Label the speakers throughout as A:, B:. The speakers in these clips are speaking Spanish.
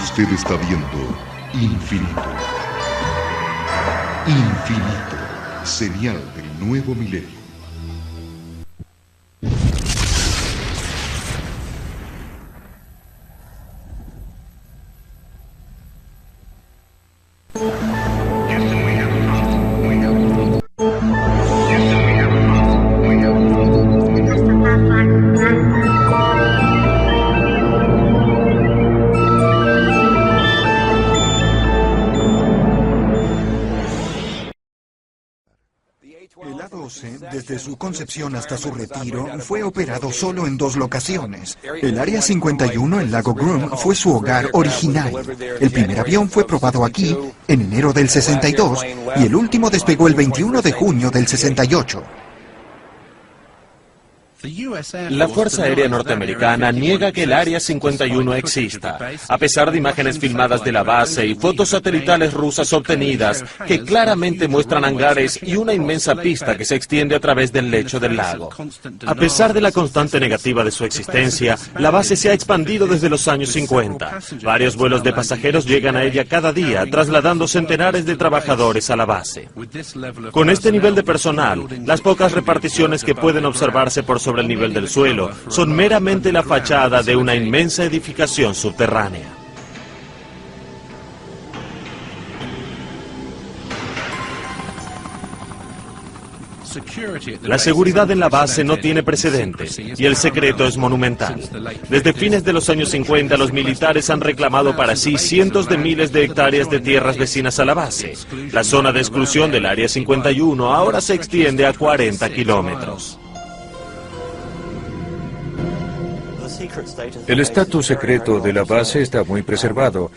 A: Usted está viendo Infinito. Infinito, señal del nuevo milenio.
B: El A-12, desde su concepción hasta su retiro, fue operado solo en 2 locaciones. El Área 51 en Lago Groom fue su hogar original. El primer avión fue probado aquí en enero del 62 y el último despegó el 21 de junio del 68.
C: La Fuerza Aérea Norteamericana niega que el Área 51 exista, a pesar de imágenes filmadas de la base y fotos satelitales rusas obtenidas que claramente muestran hangares y una inmensa pista que se extiende a través del lecho del lago. A pesar de la constante negativa de su existencia, la base se ha expandido desde los años 50. Varios vuelos de pasajeros llegan a ella cada día, trasladando centenares de trabajadores a la base. Con este nivel de personal, las pocas reparticiones que pueden observarse por sobre el nivel del suelo son meramente la fachada de una inmensa edificación subterránea. La seguridad en la base no tiene precedentes y el secreto es monumental. Desde fines de los años 50, los militares han reclamado para sí cientos de miles de hectáreas de tierras vecinas a la base. La zona de exclusión del Área 51 ahora se extiende a 40 kilómetros.
D: El estatus secreto de la base está muy preservado,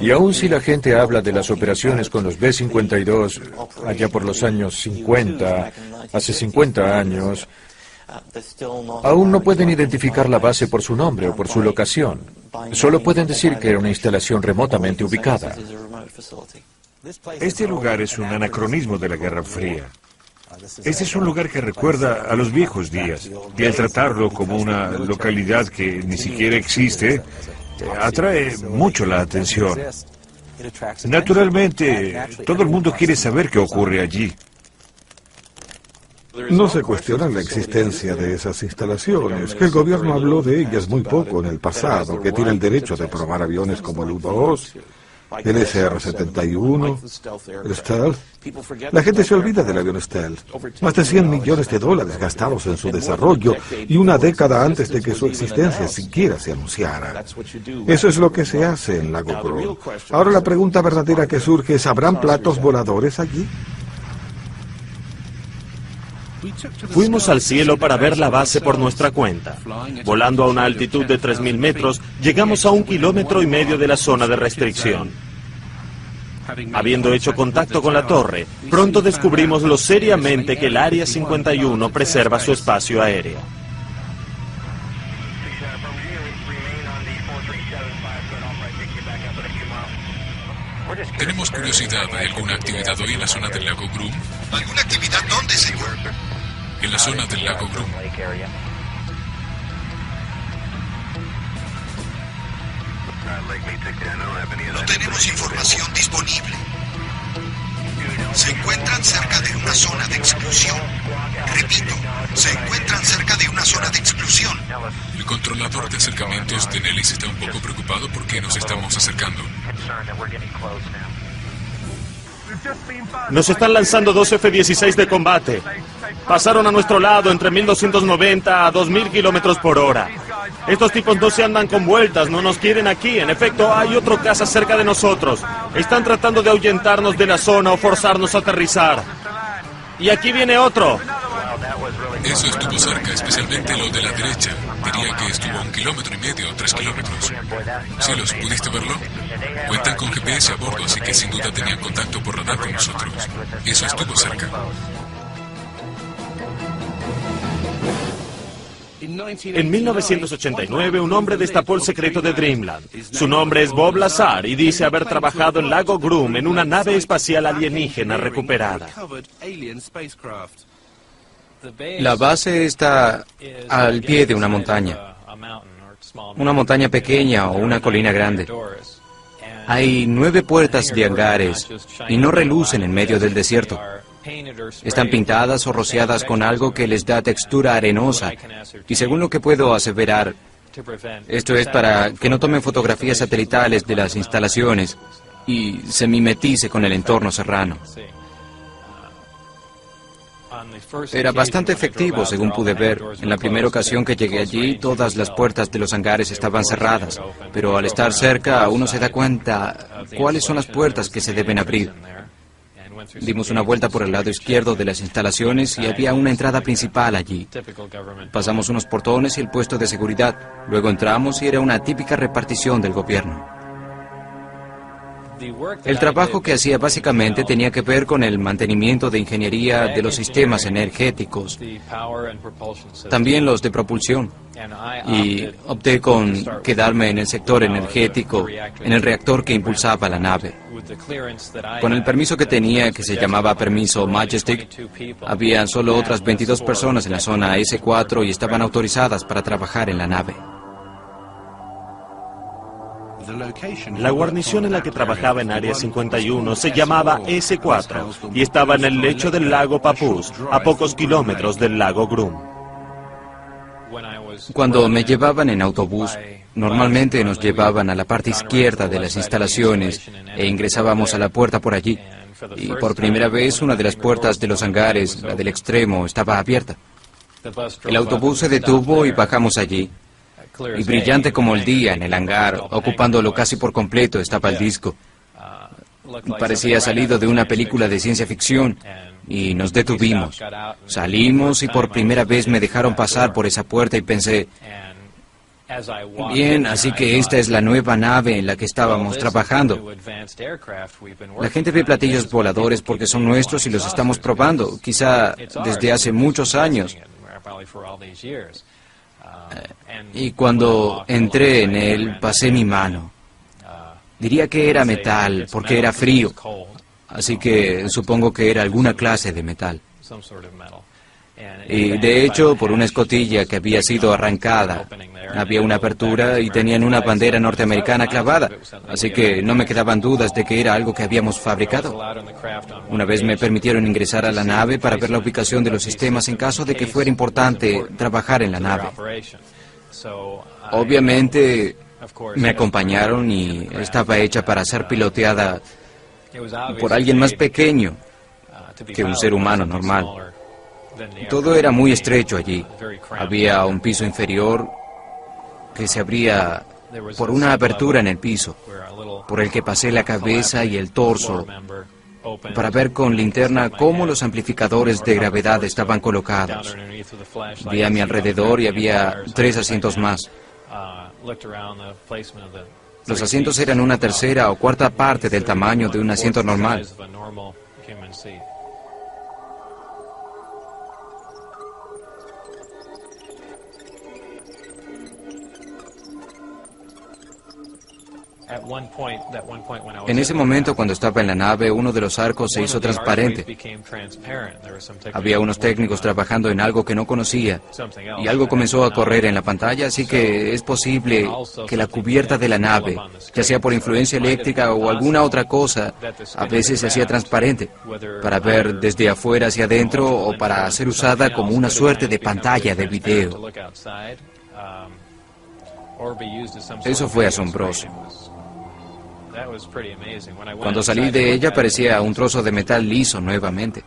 D: y aun si la gente habla de las operaciones con los B-52 allá por los años 50, hace 50 años, aún no pueden identificar la base por su nombre o por su locación. Solo pueden decir que era una instalación remotamente ubicada.
E: Este lugar es un anacronismo de la Guerra Fría. Este es un lugar que recuerda a los viejos días, y al tratarlo como una localidad que ni siquiera existe, atrae mucho la atención. Naturalmente, todo el mundo quiere saber qué ocurre allí.
F: No se cuestiona la existencia de esas instalaciones, que el gobierno habló de ellas muy poco en el pasado, que tiene el derecho de probar aviones como el U-2, el SR-71, el Stealth. La gente se olvida del avión Stealth. Más de $100 millones gastados en su desarrollo y una década antes de que su existencia siquiera se anunciara. Eso es lo que se hace en Lago Groom. Ahora la pregunta verdadera que surge es, ¿habrán platos voladores allí?
C: Fuimos al cielo para ver la base por nuestra cuenta. Volando a una altitud de 3.000 metros, llegamos a 1,5 kilómetros de la zona de restricción. Habiendo hecho contacto con la torre, pronto descubrimos lo seriamente que el Área 51 preserva su espacio aéreo.
G: Tenemos curiosidad, ¿hay alguna actividad hoy en la zona del lago Groom?
B: ¿Alguna actividad dónde, señor?
G: En la zona del lago Groom.
B: No tenemos información disponible. Se encuentran cerca de una zona de exclusión. Repito, se encuentran cerca de una zona de exclusión.
G: El controlador de acercamientos de Nellis está un poco preocupado porque nos estamos acercando.
C: Nos están lanzando 2 F-16 de combate. Pasaron a nuestro lado entre 1290 a 2000 kilómetros por hora. Estos tipos no se andan con vueltas, no nos quieren aquí. En efecto, hay otro caza cerca de nosotros. Están tratando de ahuyentarnos de la zona o forzarnos a aterrizar. Y aquí viene otro.
G: Eso estuvo cerca, especialmente lo de la derecha. Diría que estuvo 1,5 kilómetros o 3 kilómetros. Cielos, ¿pudiste verlo? Cuentan con GPS a bordo, así que sin duda tenían contacto por radar con nosotros. Eso estuvo cerca.
C: En 1989, un hombre destapó el secreto de Dreamland. Su nombre es Bob Lazar y dice haber trabajado en Lago Groom en una nave espacial alienígena recuperada.
H: La base está al pie de una montaña. una montaña pequeña o una colina grande. Hay 9 puertas de hangares y no relucen en medio del desierto. Están pintadas o rociadas con algo que les da textura arenosa y según lo que puedo aseverar, esto es para que no tomen fotografías satelitales de las instalaciones y se mimetice con el entorno serrano. Era bastante efectivo, según pude ver. En la primera ocasión que llegué allí, todas las puertas de los hangares estaban cerradas, pero al estar cerca, uno se da cuenta cuáles son las puertas que se deben abrir. Dimos una vuelta por el lado izquierdo de las instalaciones y había una entrada principal allí. Pasamos unos portones y el puesto de seguridad. Luego entramos y era una típica repartición del gobierno. El trabajo que hacía básicamente tenía que ver con el mantenimiento de ingeniería de los sistemas energéticos, también los de propulsión, y opté con quedarme en el sector energético, en el reactor que impulsaba la nave. Con el permiso que tenía, que se llamaba permiso Majestic, había solo otras 22 personas en la zona S4 y estaban autorizadas para trabajar en la nave.
C: La guarnición en la que trabajaba en Área 51 se llamaba S4 y estaba en el lecho del lago Papoose, a pocos kilómetros del lago Groom.
H: Cuando me llevaban en autobús, normalmente nos llevaban a la parte izquierda de las instalaciones e ingresábamos a la puerta por allí. Y por primera vez una de las puertas de los hangares, la del extremo, estaba abierta. El autobús se detuvo y bajamos allí. Y brillante como el día en el hangar, ocupándolo casi por completo, estaba el disco. Parecía salido de una película de ciencia ficción y nos detuvimos. Salimos y por primera vez me dejaron pasar por esa puerta y pensé, bien, así que esta es la nueva nave en la que estábamos trabajando. La gente ve platillos voladores porque son nuestros y los estamos probando, quizá desde hace muchos años. Y cuando entré en él, pasé mi mano. Diría que era metal, porque era frío. Así que supongo que era alguna clase de metal. Y de hecho, por una escotilla que había sido arrancada, había una apertura y tenían una bandera norteamericana clavada. Así que no me quedaban dudas de que era algo que habíamos fabricado. Una vez me permitieron ingresar a la nave para ver la ubicación de los sistemas en caso de que fuera importante trabajar en la nave. Obviamente me acompañaron y estaba hecha para ser piloteada por alguien más pequeño que un ser humano normal. Todo era muy estrecho allí. Había un piso inferior que se abría por una apertura en el piso, por el que pasé la cabeza y el torso para ver con linterna cómo los amplificadores de gravedad estaban colocados. Vi a mi alrededor y había 3 asientos más. Los asientos eran una tercera o cuarta parte del tamaño de un asiento normal. En ese momento, cuando estaba en la nave, uno de los arcos se hizo transparente. Había unos técnicos trabajando en algo que no conocía, y algo comenzó a correr en la pantalla, así que es posible que la cubierta de la nave, ya sea por influencia eléctrica o alguna otra cosa, a veces se hacía transparente, para ver desde afuera hacia adentro o para ser usada como una suerte de pantalla de video. Eso fue asombroso. Cuando salí de ella parecía un trozo de metal liso nuevamente.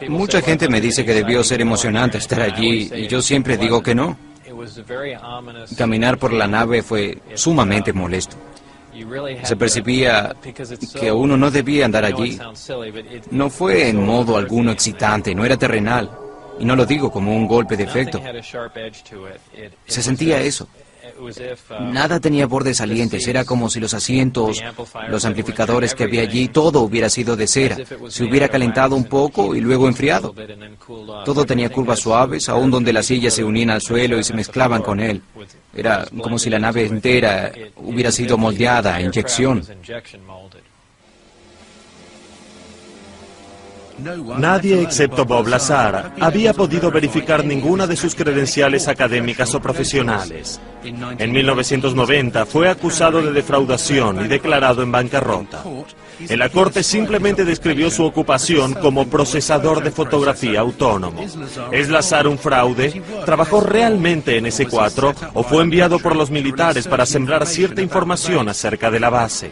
H: Mucha gente me dice que debió ser emocionante estar allí y yo siempre digo que no. Caminar por la nave fue sumamente molesto. Se percibía que uno no debía andar allí. No fue en modo alguno excitante, no era terrenal. Y no lo digo como un golpe de efecto. Se sentía eso. Nada tenía bordes salientes, era como si los asientos, los amplificadores que había allí, todo hubiera sido de cera. Se hubiera calentado un poco y luego enfriado. Todo tenía curvas suaves, aún donde las sillas se unían al suelo y se mezclaban con él. Era como si la nave entera hubiera sido moldeada a inyección.
C: Nadie excepto Bob Lazar había podido verificar ninguna de sus credenciales académicas o profesionales. En 1990 fue acusado de defraudación y declarado en bancarrota. En la corte simplemente describió su ocupación como procesador de fotografía autónomo. ¿Es Lazar un fraude? ¿Trabajó realmente en S4 o fue enviado por los militares para sembrar cierta información acerca de la base?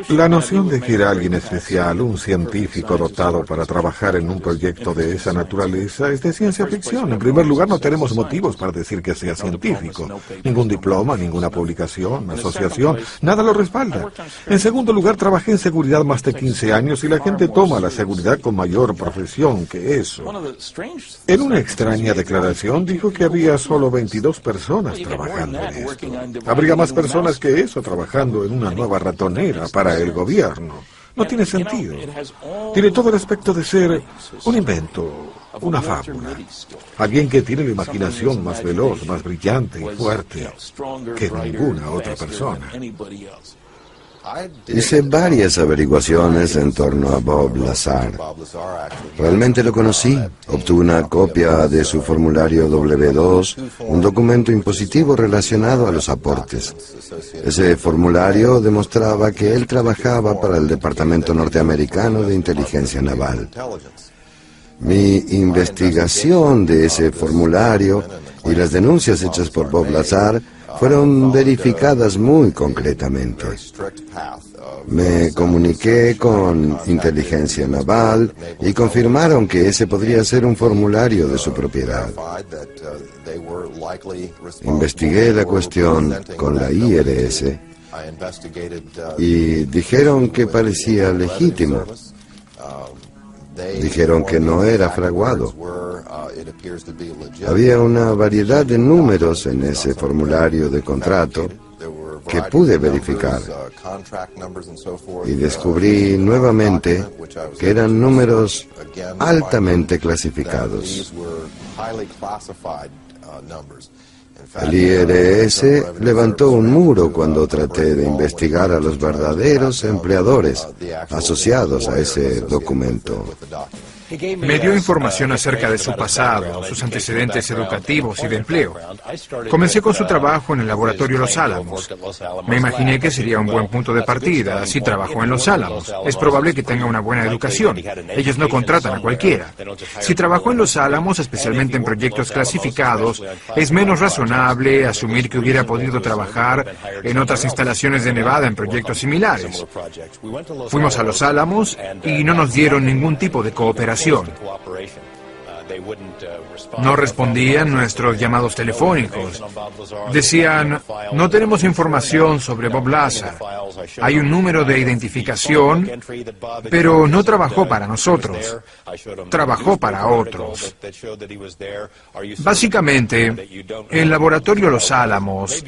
F: La noción de que era alguien especial, un científico dotado para trabajar en un proyecto de esa naturaleza, es de ciencia ficción. En primer lugar, no tenemos motivos para decir que sea científico. Ningún diploma, ninguna publicación, asociación, nada lo respalda. En segundo lugar, trabajé en seguridad más de 15 años y la gente toma la seguridad con mayor profesión que eso. En una extraña declaración dijo que había solo 22 personas trabajando en esto. Habría más personas que eso trabajando en una nueva ratonera para el gobierno. No tiene sentido. Tiene todo el aspecto de ser un invento, una fábula. Alguien que tiene la imaginación más veloz, más brillante y fuerte que ninguna otra persona.
I: Hice varias averiguaciones en torno a Bob Lazar. Realmente lo conocí. Obtuve una copia de su formulario W2, un documento impositivo relacionado a los aportes. Ese formulario demostraba que él trabajaba para el Departamento Norteamericano de Inteligencia Naval. Mi investigación de ese formulario y las denuncias hechas por Bob Lazar fueron verificadas muy concretamente. Me comuniqué con Inteligencia Naval y confirmaron que ese podría ser un formulario de su propiedad. Investigué la cuestión con la IRS y dijeron que parecía legítimo. Dijeron que no era fraguado. Había una variedad de números en ese formulario de contrato que pude verificar. Y descubrí nuevamente que eran números altamente clasificados. El IRS levantó un muro cuando traté de investigar a los verdaderos empleadores asociados a ese documento.
J: Me dio información acerca de su pasado, sus antecedentes educativos y de empleo. Comencé con su trabajo en el laboratorio Los Álamos. Me imaginé que sería un buen punto de partida, si trabajó en Los Álamos. Es probable que tenga una buena educación. Ellos no contratan a cualquiera. Si trabajó en Los Álamos, especialmente en proyectos clasificados, es menos razonable asumir que hubiera podido trabajar en otras instalaciones de Nevada en proyectos similares. Fuimos a Los Álamos y no nos dieron ningún tipo de cooperación. No respondían nuestros llamados telefónicos. Decían, no tenemos información sobre Bob Lazar. Hay un número de identificación, pero no trabajó para nosotros. Trabajó para otros. Básicamente, el laboratorio Los Álamos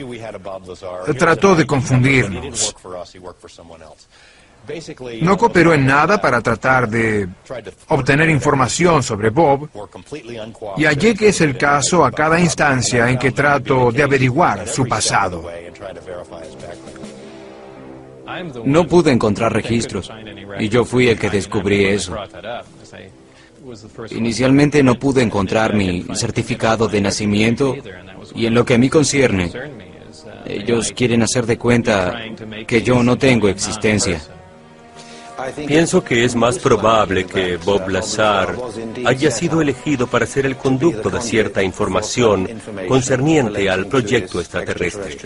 J: trató de confundirnos. No cooperó en nada para tratar de obtener información sobre Bob, y hallé que es el caso a cada instancia en que trato de averiguar su pasado.
H: No pude encontrar registros, y yo fui el que descubrí eso. Inicialmente no pude encontrar mi certificado de nacimiento, y en lo que a mí concierne, ellos quieren hacer de cuenta que yo no tengo existencia.
K: Pienso que es más probable que Bob Lazar haya sido elegido para ser el conducto de cierta información concerniente al proyecto extraterrestre.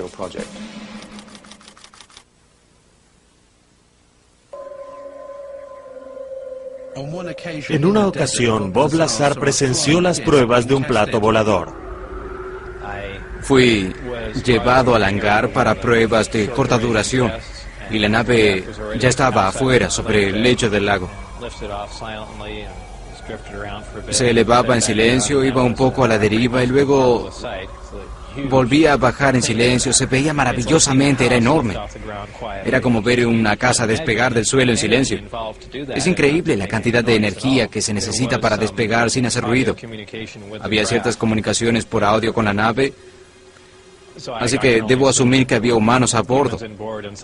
C: En una ocasión, Bob Lazar presenció las pruebas de un plato volador.
H: Fui llevado al hangar para pruebas de corta duración, y la nave ya estaba afuera, sobre el lecho del lago. Se elevaba en silencio, iba un poco a la deriva y luego volvía a bajar en silencio. Se veía maravillosamente, era enorme. Era como ver una casa despegar del suelo en silencio. Es increíble la cantidad de energía que se necesita para despegar sin hacer ruido. Había ciertas comunicaciones por audio con la nave, así que debo asumir que había humanos a bordo.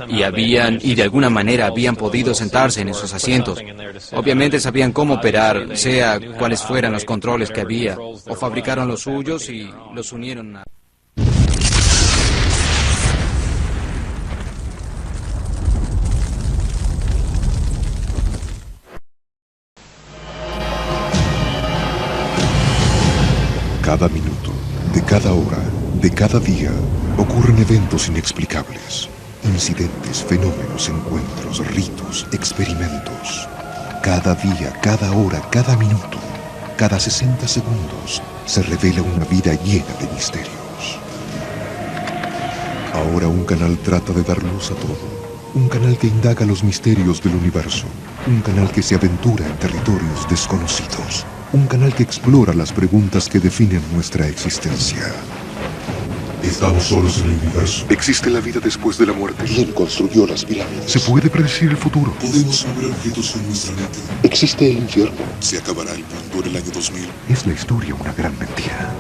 H: Y de alguna manera habían podido sentarse en esos asientos. Obviamente sabían cómo operar, sea cuáles fueran los controles que había, o fabricaron los suyos y los unieron a...
A: Cada minuto, de cada hora, de cada día, ocurren eventos inexplicables. Incidentes, fenómenos, encuentros, ritos, experimentos. Cada día, cada hora, cada minuto, cada 60 segundos, se revela una vida llena de misterios. Ahora un canal trata de dar luz a todo. Un canal que indaga los misterios del universo. Un canal que se aventura en territorios desconocidos. Un canal que explora las preguntas que definen nuestra existencia. ¿Estamos solos en el universo? ¿Existe la vida después de la muerte? ¿Quién construyó las pirámides? ¿Se puede predecir el futuro? ¿Podemos mover objetos con nuestra mente? ¿Existe el infierno? ¿Se acabará el mundo en el año 2000? ¿Es la historia una gran mentira?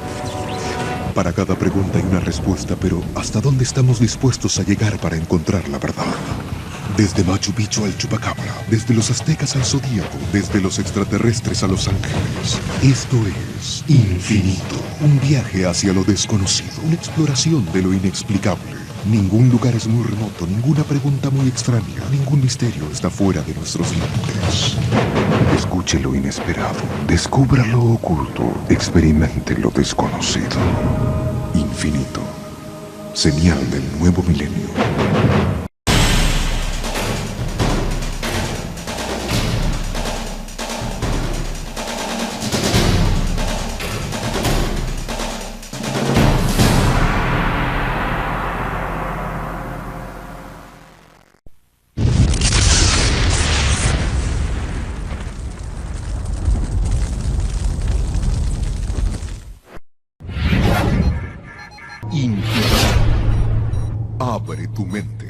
A: Para cada pregunta hay una respuesta, pero ¿hasta dónde estamos dispuestos a llegar para encontrar la verdad? Desde Machu Picchu al Chupacabra, desde los aztecas al Zodíaco, desde los extraterrestres a los ángeles. Esto es Infinito, un viaje hacia lo desconocido, una exploración de lo inexplicable. Ningún lugar es muy remoto, ninguna pregunta muy extraña, ningún misterio está fuera de nuestros límites. Escuche lo inesperado, descubra lo oculto, experimente lo desconocido. Infinito, señal del nuevo milenio. Infinito. Abre tu mente.